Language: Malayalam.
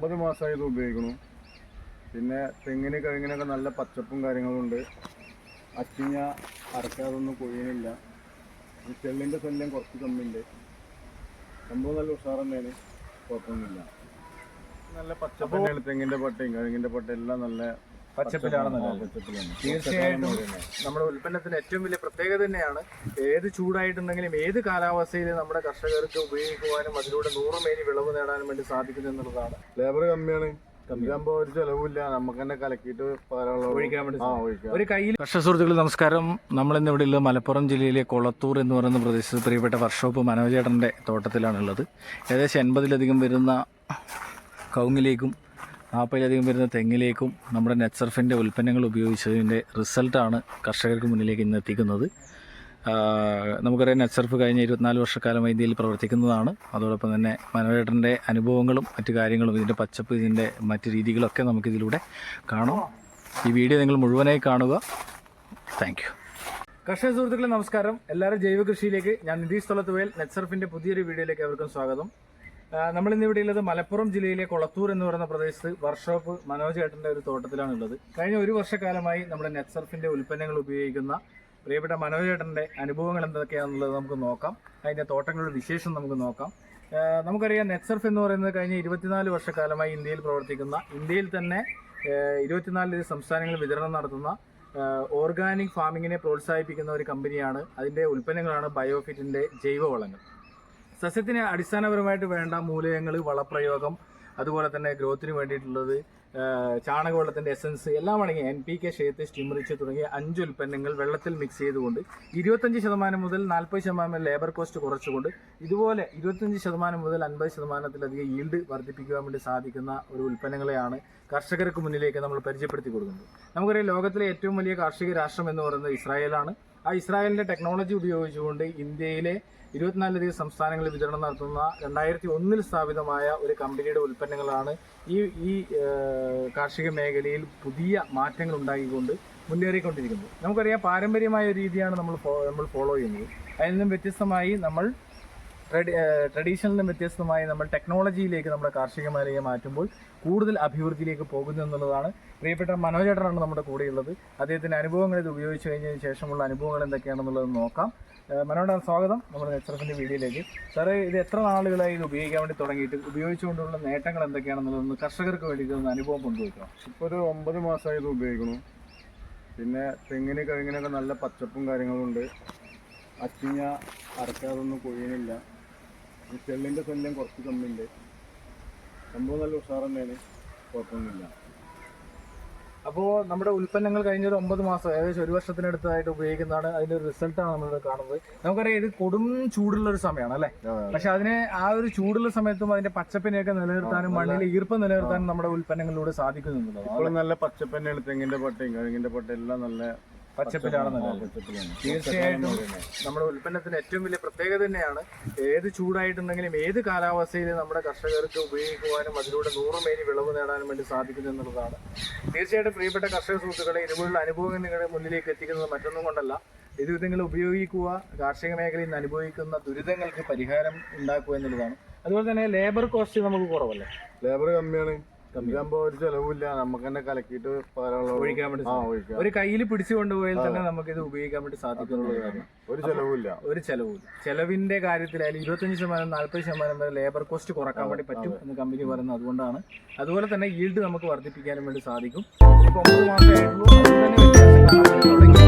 9 മാസമായി ഇത് ഉപയോഗിക്കുന്നു. പിന്നെ തെങ്ങിന് കഴിഞ്ഞൊക്കെ നല്ല പച്ചപ്പും കാര്യങ്ങളുണ്ട്. അച്ചിങ്ങ അരക്കാതൊന്നും കൊഴിയണില്ല. ചെള്ളിൻ്റെ ശല്യം കുറച്ച് കമ്മിയുണ്ട്. സംഭവം നല്ല ഉഷാർ തന്നെയാണ്, കുഴപ്പമൊന്നുമില്ല. നല്ല പച്ചപ്പന്നെയാണ്. തെങ്ങിൻ്റെ പട്ടയും കഴിഞ്ഞിൻ്റെ പട്ടയും എല്ലാം നല്ല പച്ചപ്പിലാണ്. തീർച്ചയായിട്ടും നമ്മുടെ ഉൽപ്പന്നത്തിന് ഏറ്റവും വലിയ പ്രത്യേകത തന്നെയാണ്. ഏത് ചൂടായിട്ടുണ്ടെങ്കിലും ഏത് കാലാവസ്ഥയിലും നമ്മുടെ കർഷകർക്ക് ഉപയോഗിക്കുവാനും അതിലൂടെ 100 മേനി വിളവ് നേടാനും വേണ്ടി സാധിക്കുന്നു എന്നുള്ളതാണ്. ലേബർ കമ്മിയാണ്, കമ്മിയാകുമ്പോ ഒരു ചെലവില്ല, നമുക്ക് തന്നെ കലക്കിയിട്ട് ഒഴിക്കാൻ വേണ്ടി ഒരു കയ്യിൽ. കർഷക സുഹൃത്തുക്കൾ നമസ്കാരം. നമ്മളിന്ന് ഇവിടെ ഉള്ളത് മലപ്പുറം ജില്ലയിലെ കൊളത്തൂർ എന്ന് പറയുന്ന പ്രദേശത്ത് പ്രിയപ്പെട്ട വർക്ക്ഷോപ്പ് മനോജേട്ടൻ്റെ തോട്ടത്തിലാണുള്ളത്. ഏകദേശം 80ലധികം വരുന്ന കവുങ്ങിലേക്കും 40ലധികം വരുന്ന തെങ്ങിലേക്കും നമ്മുടെ നെറ്റ്സർഫിൻ്റെ ഉൽപ്പന്നങ്ങൾ ഉപയോഗിച്ചതിൻ്റെ റിസൾട്ടാണ് കർഷകർക്ക് മുന്നിലേക്ക് ഇന്ന് എത്തിക്കുന്നത്. നമുക്കറിയാം, നെറ്റ്സർഫ് കഴിഞ്ഞ 24 വർഷക്കാലമായി ഇന്ത്യയിൽ പ്രവർത്തിക്കുന്നതാണ്. അതോടൊപ്പം തന്നെ മനോജേട്ടൻ്റെ അനുഭവങ്ങളും മറ്റു കാര്യങ്ങളും ഇതിൻ്റെ പച്ചപ്പ്, ഇതിൻ്റെ മറ്റു രീതികളൊക്കെ നമുക്കിതിലൂടെ കാണാം. ഈ വീഡിയോ നിങ്ങൾ മുഴുവനായി കാണുക. Thank you. കർഷക സുഹൃത്തുക്കളെ നമസ്കാരം. എല്ലാവരും ജൈവ കൃഷിയിലേക്ക്, ഞാൻ നിതീഷ് തൊളത്തുവേൽ, നെറ്റ്സർഫിൻ്റെ പുതിയൊരു വീഡിയോയിലേക്ക് അവർക്കും സ്വാഗതം. നമ്മളിന്ന് ഇവിടെ ഉള്ളത് മലപ്പുറം ജില്ലയിലെ കൊളത്തൂർ എന്ന് പറയുന്ന പ്രദേശത്ത് വർക്ക്ഷോപ്പ് മനോജേട്ടൻ്റെ ഒരു തോട്ടത്തിലാണുള്ളത്. കഴിഞ്ഞ 1 വർഷക്കാലമായി നമ്മുടെ നെറ്റ്സർഫിൻ്റെ ഉൽപ്പന്നങ്ങൾ ഉപയോഗിക്കുന്ന പ്രിയപ്പെട്ട മനോജേട്ടൻ്റെ അനുഭവങ്ങൾ എന്തൊക്കെയാണെന്നുള്ളത് നമുക്ക് നോക്കാം. അതിൻ്റെ തോട്ടങ്ങളുടെ വിശേഷം നമുക്ക് നോക്കാം. നമുക്കറിയാം, നെറ്റ്സർഫ് എന്ന് പറയുന്നത് കഴിഞ്ഞ 24 വർഷക്കാലമായി ഇന്ത്യയിൽ പ്രവർത്തിക്കുന്ന, ഇന്ത്യയിൽ തന്നെ 24 സംസ്ഥാനങ്ങളിൽ വിതരണം നടത്തുന്ന ഓർഗാനിക് ഫാമിങ്ങിനെ പ്രോത്സാഹിപ്പിക്കുന്ന ഒരു കമ്പനിയാണ്. അതിൻ്റെ ഉൽപ്പന്നങ്ങളാണ് ബയോഫിറ്റിൻ്റെ ജൈവവളങ്ങൾ. സസ്യത്തിന് അടിസ്ഥാനപരമായിട്ട് വേണ്ട മൂലകങ്ങൾ, വളപ്രയോഗം, അതുപോലെ തന്നെ ഗ്രോത്തിന് വേണ്ടിയിട്ടുള്ളത് ചാണകവെള്ളത്തിൻ്റെ എസൻസ് എല്ലാം അടങ്ങി NPK, ഷേത്ത്, സ്റ്റിമറിച്ച് തുടങ്ങിയ 5 ഉൽപ്പന്നങ്ങൾ വെള്ളത്തിൽ മിക്സ് ചെയ്തുകൊണ്ട് 25% മുതൽ 40% ലേബർ കോസ്റ്റ് കുറച്ചുകൊണ്ട് ഇതുപോലെ 25% മുതൽ 50%-ലധികം ഈൽഡ് വർദ്ധിപ്പിക്കുവാൻ വേണ്ടി സാധിക്കുന്ന ഒരു ഉൽപ്പന്നങ്ങളെയാണ് കർഷകർക്ക് മുന്നിലേക്ക് നമ്മൾ പരിചയപ്പെടുത്തി കൊടുക്കുന്നത്. നമുക്കറിയാം, ലോകത്തിലെ ഏറ്റവും വലിയ കാർഷിക രാഷ്ട്രം എന്ന് പറയുന്നത് ഇസ്രായേലാണ്. ആ ഇസ്രായേലിൻ്റെ ടെക്നോളജി ഉപയോഗിച്ചുകൊണ്ട് ഇന്ത്യയിലെ 24ലധികം സംസ്ഥാനങ്ങളിൽ വിതരണം നടത്തുന്ന 2001 സ്ഥാപിതമായ ഒരു കമ്പനിയുടെ ഉൽപ്പന്നങ്ങളാണ് ഈ കാർഷിക മേഖലയിൽ പുതിയ മാറ്റങ്ങൾ ഉണ്ടാക്കിക്കൊണ്ട് മുന്നേറിക്കൊണ്ടിരിക്കുന്നത്. നമുക്കറിയാം, പാരമ്പര്യമായ ഒരു രീതിയാണ് നമ്മൾ ഫോളോ ചെയ്യുന്നത്. അതിൽ നിന്നും വ്യത്യസ്തമായി നമ്മൾ ട്രഡീഷണലിൽ നിന്നും വ്യത്യസ്തമായി നമ്മൾ ടെക്നോളജിയിലേക്ക് നമ്മുടെ കാർഷിക മേഖലയെ മാറ്റുമ്പോൾ കൂടുതൽ അഭിവൃദ്ധിയിലേക്ക് പോകുന്നു എന്നുള്ളതാണ്. പ്രിയപ്പെട്ട മനോജേട്ടനാണ് നമ്മുടെ കൂടെയുള്ളത്. അദ്ദേഹത്തിൻ്റെ അനുഭവങ്ങൾ ഇത് ഉപയോഗിച്ച് കഴിഞ്ഞതിന് ശേഷമുള്ള അനുഭവങ്ങൾ എന്തൊക്കെയാണെന്നുള്ളത് നോക്കാം. മനോജേട്ടൻ, സ്വാഗതം നമ്മുടെ നെറ്റ്സർഫിൻ്റെ വീഡിയോയിലേക്ക്. സാറേ, ഇത് എത്ര നാളുകളായി ഇത് ഉപയോഗിക്കാൻ വേണ്ടി തുടങ്ങിയിട്ട്, ഉപയോഗിച്ചുകൊണ്ടുള്ള നേട്ടങ്ങൾ എന്തൊക്കെയാണെന്നുള്ളത് കർഷകർക്ക് വേണ്ടി ഇതൊന്ന് അനുഭവം കൊണ്ടുവയ്ക്കാം. ഇപ്പോൾ ഒരു 9 മാസമായി ഇത് ഉപയോഗിക്കുന്നു. പിന്നെ തെങ്ങിന് കഴിഞ്ഞൊക്കെ നല്ല പച്ചപ്പും കാര്യങ്ങളുണ്ട്. അച്ചിങ്ങ അരക്കാതൊന്നും കൊഴിയണില്ല. ചെള്ളിൻ്റെ ശല്യം കുറച്ച് കമ്മിയുണ്ട്. സംഭവം നല്ല ഉഷാർ തന്നെയാണ്, കുഴപ്പമൊന്നുമില്ല. അപ്പോൾ നമ്മുടെ ഉൽപ്പന്നങ്ങൾ കഴിഞ്ഞ ഒരു 9 മാസം, ഏകദേശം 1 വർഷത്തിനടുത്തായിട്ട് ഉപയോഗിക്കുന്നതാണ്. അതിൻ്റെ ഒരു റിസൾട്ടാണ് നമ്മളിവിടെ കാണുന്നത്. നമുക്കറിയാം, ഇത് കൊടും ചൂടുള്ള ഒരു സമയമാണ് അല്ലേ? പക്ഷെ അതിനെ ആ ഒരു ചൂടുള്ള സമയത്തും അതിന്റെ പച്ചപ്പിനെയൊക്കെ നിലനിർത്താനും മണ്ണിൽ ഈർപ്പം നിലനിർത്താനും നമ്മുടെ ഉൽപ്പന്നങ്ങളിലൂടെ സാധിക്കുന്നുണ്ടല്ലോ. ഇപ്പോൾ നല്ല പച്ചപ്പന്നെയാണ്. തെങ്ങിൻ്റെ പട്ടയും കഴിഞ്ഞിൻ്റെ പട്ടയും എല്ലാം നല്ല പച്ചപ്പിലാണെന്നല്ല. തീർച്ചയായിട്ടും നമ്മുടെ ഉൽപ്പന്നത്തിന് ഏറ്റവും വലിയ പ്രത്യേകത തന്നെയാണ്. ഏത് ചൂടായിട്ടുണ്ടെങ്കിലും ഏത് കാലാവസ്ഥയിലും നമ്മുടെ കർഷകർക്ക് ഉപയോഗിക്കുവാനും അതിലൂടെ 100 മേനി വിളവ് നേടാനും വേണ്ടി സാധിക്കുന്നു എന്നുള്ളതാണ്. തീർച്ചയായിട്ടും പ്രിയപ്പെട്ട കർഷക സുഹൃത്തുക്കളെ, ഇതുപോലുള്ള അനുഭവങ്ങൾ നിങ്ങളുടെ മുന്നിലേക്ക് എത്തിക്കുന്നത് മറ്റൊന്നും കൊണ്ടല്ല, ഇത് നിങ്ങൾ ഉപയോഗിക്കുക, കാർഷിക മേഖലയിൽ നിന്ന് അനുഭവിക്കുന്ന ദുരിതങ്ങൾക്ക് പരിഹാരം ഉണ്ടാക്കുക എന്നുള്ളതാണ്. അതുപോലെ തന്നെ ലേബർ കോസ്റ്റ് നമുക്ക് കുറവല്ലേ? ലേബർ കമ്മിയാണ്, കമ്മിയാകുമ്പോ ഒരു ചെലവില്ല, നമുക്ക് തന്നെ കലക്കിയിട്ട് ഒഴിക്കാൻ വേണ്ടി ഒരു കയ്യിൽ പിടിച്ചു കൊണ്ടുപോയാൽ തന്നെ നമുക്ക് ഇത് ഉപയോഗിക്കാൻ വേണ്ടി സാധിക്കുന്നുള്ള കാരണം. ഒരു ചെലവില്ല. ചെലവിന്റെ കാര്യത്തിലായാലും 25% 40% വരെ ലേബർ കോസ്റ്റ് കുറക്കാൻ വേണ്ടി പറ്റും എന്ന് കമ്പനി പറയുന്നത് അതുകൊണ്ടാണ്. അതുപോലെ തന്നെ ഈൽഡ് നമുക്ക് വർദ്ധിപ്പിക്കാനും വേണ്ടി സാധിക്കും. ഇപ്പൊ 9 മാസമായിട്ടുള്ളൂ, അതിൽ തന്നെ വ്യത്യാസം കാണാൻ തുടങ്ങി.